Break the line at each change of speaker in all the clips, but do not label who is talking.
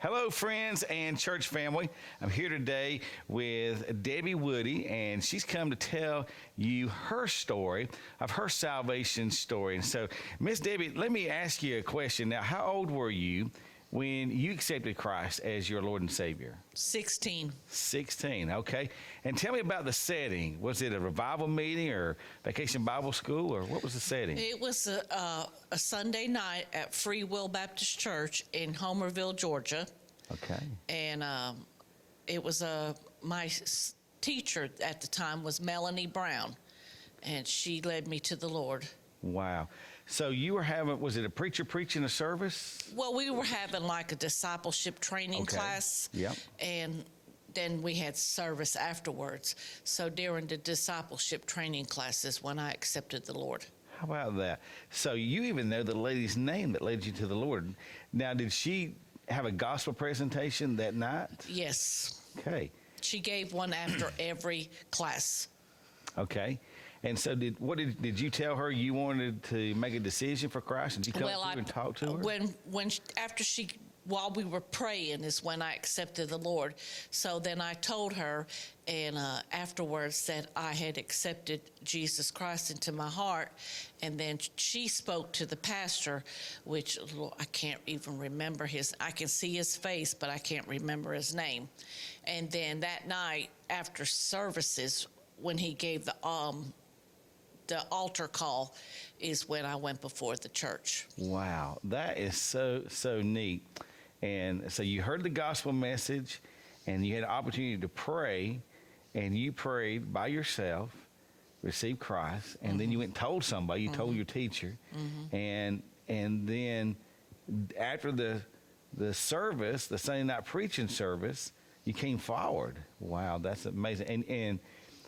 Hello, friends and church family. I'm here today with Debbie Woody, and she's come to tell you her story of her salvation story. And so, Miss Debbie, let me ask you a question. Now, how old were you when you accepted Christ as your Lord and Savior?
16.
16, okay. And tell me about the setting. Was it a revival meeting or Vacation Bible School, or what was the setting?
It was a Sunday night at Free Will Baptist Church in Homerville, Georgia.
Okay.
And it was my teacher at the time was Melanie Brown, and she led me to the Lord.
Wow. So you were having, was it a preacher preaching a service?
Well, we were having like a discipleship training class.
Yep.
And then we had service afterwards. So during the discipleship training classes when I accepted the Lord.
How about that? So you even know the lady's name that led you to the Lord. Now, did she have a gospel presentation that night?
Yes.
Okay.
She gave one after every class.
Okay. And so did you tell her you wanted to make a decision for Christ? Did you come up to her and talk to her?
While we were praying is when I accepted the Lord. So then I told her, and afterwards that I had accepted Jesus Christ into my heart. And then she spoke to the pastor, which I can't even remember I can see his face, but I can't remember his name. And then that night after services, when he gave the altar call is when I went before the church.
Wow, that is so neat. And so you heard the gospel message and you had an opportunity to pray, and you prayed by yourself, received Christ, and then you went and told somebody, you told your teacher, and then after the service, the Sunday night preaching service, you came forward. Wow, that's amazing. And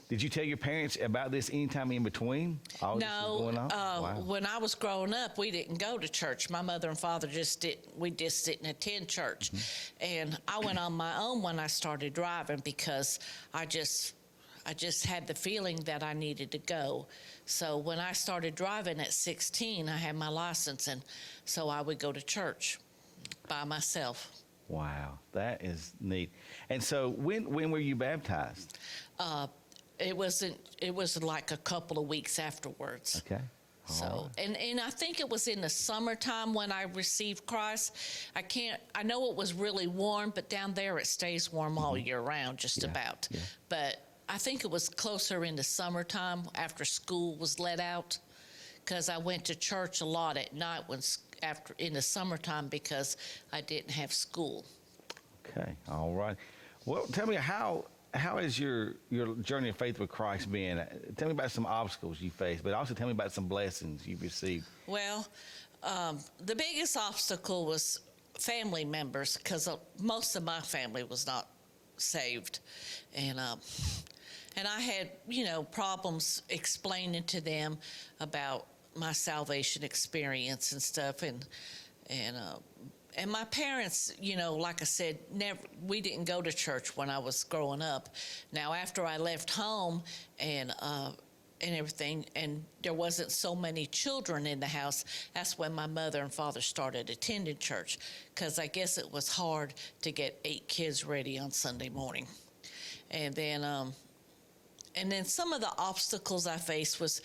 did you tell your parents about this anytime in between? All this was going on? Wow.
When I was growing up, we didn't go to church. My mother and father just didn't attend church. And I went on my own when I started driving because I just had the feeling that I needed to go. So when I started driving at 16, I had my license, and so I would go to church by myself.
Wow, that is neat. And so when were you baptized?
It was like a couple of weeks afterwards.
Okay.
So, and I think it was in the summertime when I received Christ. I know it was really warm, but down there it stays warm all year round, just about. Yeah. But I think it was closer in the summertime after school was let out, because I went to church a lot at night in the summertime because I didn't have school.
Okay. All right. Well, tell me how has your journey of faith with Christ been? Tell me about some obstacles you faced, but also tell me about some blessings you've received.
Well, the biggest obstacle was family members, because most of my family was not saved. And I had, problems explaining to them about my salvation experience and stuff. And my parents, like I said, we didn't go to church when I was growing up. Now, after I left home and everything, and there wasn't so many children in the house, that's when my mother and father started attending church, because I guess it was hard to get 8 kids ready on Sunday morning. And then some of the obstacles I faced was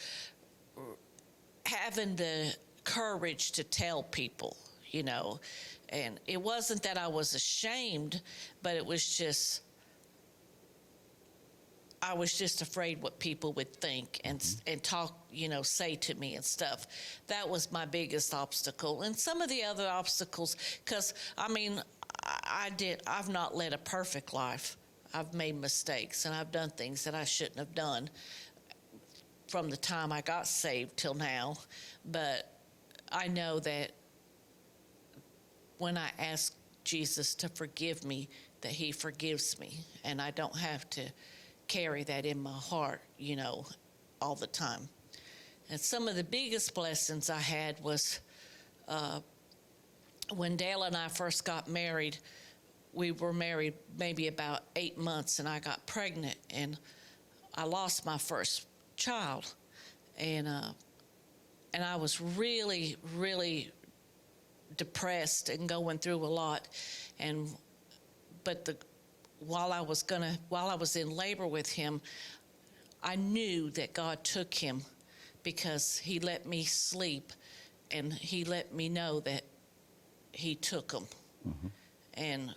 having the courage to tell people, And it wasn't that I was ashamed, but it was just, I was just afraid what people would think and talk, say to me and stuff. That was my biggest obstacle. And some of the other obstacles, because, I've not led a perfect life. I've made mistakes, and I've done things that I shouldn't have done from the time I got saved till now. But I know that when I ask Jesus to forgive me, that he forgives me, and I don't have to carry that in my heart, all the time. And some of the biggest blessings I had was when Dale and I first got married. We were married maybe about 8 months, and I got pregnant, and I lost my first child. And I was really, really depressed and going through a lot. But while I was in labor with him, I knew that God took him because he let me sleep and he let me know that he took him. And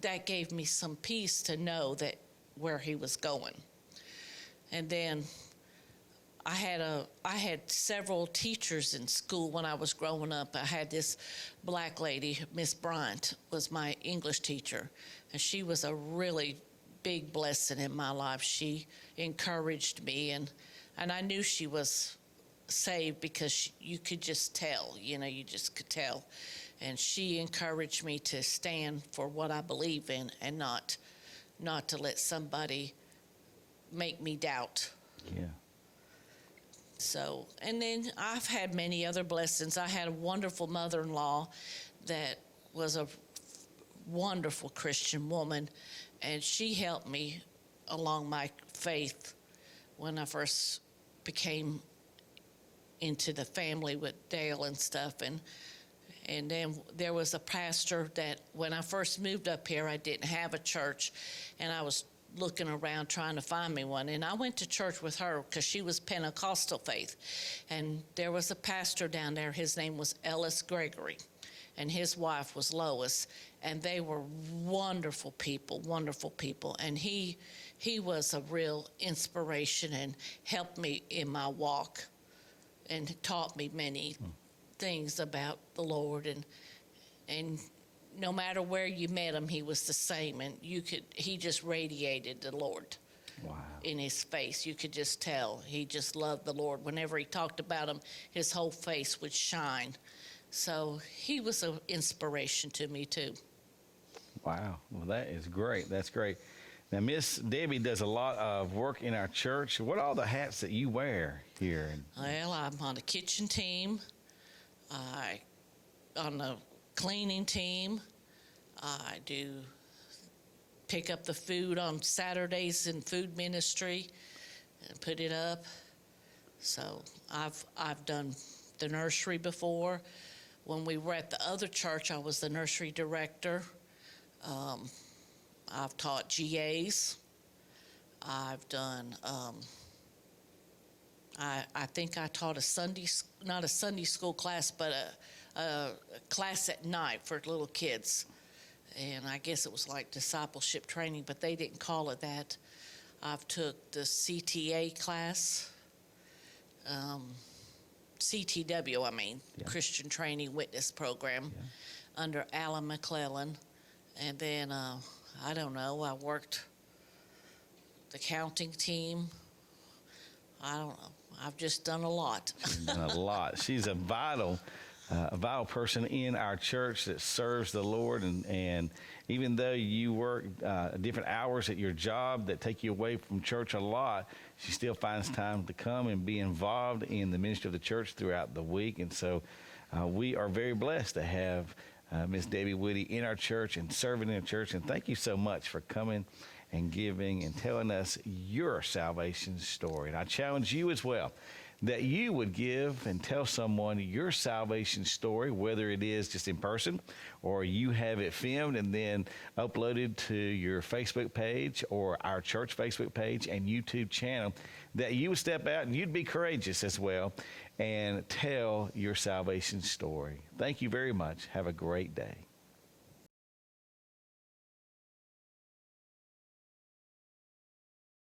that gave me some peace to know that where he was going. And then I had several teachers in school when I was growing up. I had this black lady, Miss Bryant, was my English teacher, and she was a really big blessing in my life. She encouraged me, and I knew she was saved because you could just tell, you just could tell. And she encouraged me to stand for what I believe in and not to let somebody make me doubt.
Yeah.
So, and then I've had many other blessings. I had a wonderful mother-in-law that was a wonderful Christian woman, and she helped me along my faith when I first became into the family with Dale and stuff. And then there was a pastor that when I first moved up here, I didn't have a church, and I was looking around trying to find me one. And I went to church with her because she was Pentecostal faith. And there was a pastor down there. His name was Ellis Gregory, and his wife was Lois. And they were wonderful people, wonderful people. And he was a real inspiration and helped me in my walk and taught me many things about the Lord. And no matter where you met him, he was the same, and he just radiated the Lord.
Wow.
In his face. You could just tell he just loved the Lord. Whenever he talked about him, his whole face would shine. So he was an inspiration to me too.
Wow. Well, that is great. That's great. Now, Miss Debbie does a lot of work in our church. What are all the hats that you wear here?
Well, I'm on the kitchen team. On the cleaning team. I do pick up the food on Saturdays in food ministry and put it up. So I've done the nursery before. When we were at the other church, I was the nursery director. I've taught GAs. I've done, I think I taught not a Sunday school class, but a class at night for little kids. And I guess it was like discipleship training, but they didn't call it that. I've took the CTA class, CTW,
Yeah.
Christian Training Witness Program, under Alan McClellan. And then, I don't know, I worked the counting team. I don't know. I've just done a lot.
She's done a lot. She's a vital person in our church that serves the Lord. And even though you work different hours at your job that take you away from church a lot, she still finds time to come and be involved in the ministry of the church throughout the week. And so we are very blessed to have Miss Debbie Woody in our church and serving in the church. And thank you so much for coming and giving and telling us your salvation story. And I challenge you as well that you would give and tell someone your salvation story, whether it is just in person or you have it filmed and then uploaded to your Facebook page or our church Facebook page and YouTube channel, that you would step out and you'd be courageous as well and tell your salvation story. Thank you very much. Have a great day.